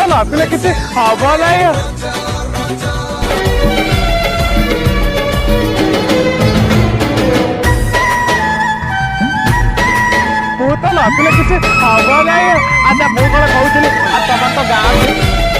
ତ ନଥିଲେ କିଛି ହବ ନାହିଁ। ମୁଁ ତ ନଥିଲେ କିଛି ହବ ନାହିଁ। ଆଚ୍ଛା ମୁଁ କଣ କହୁଥିଲି ତମର ତ ଗାଁ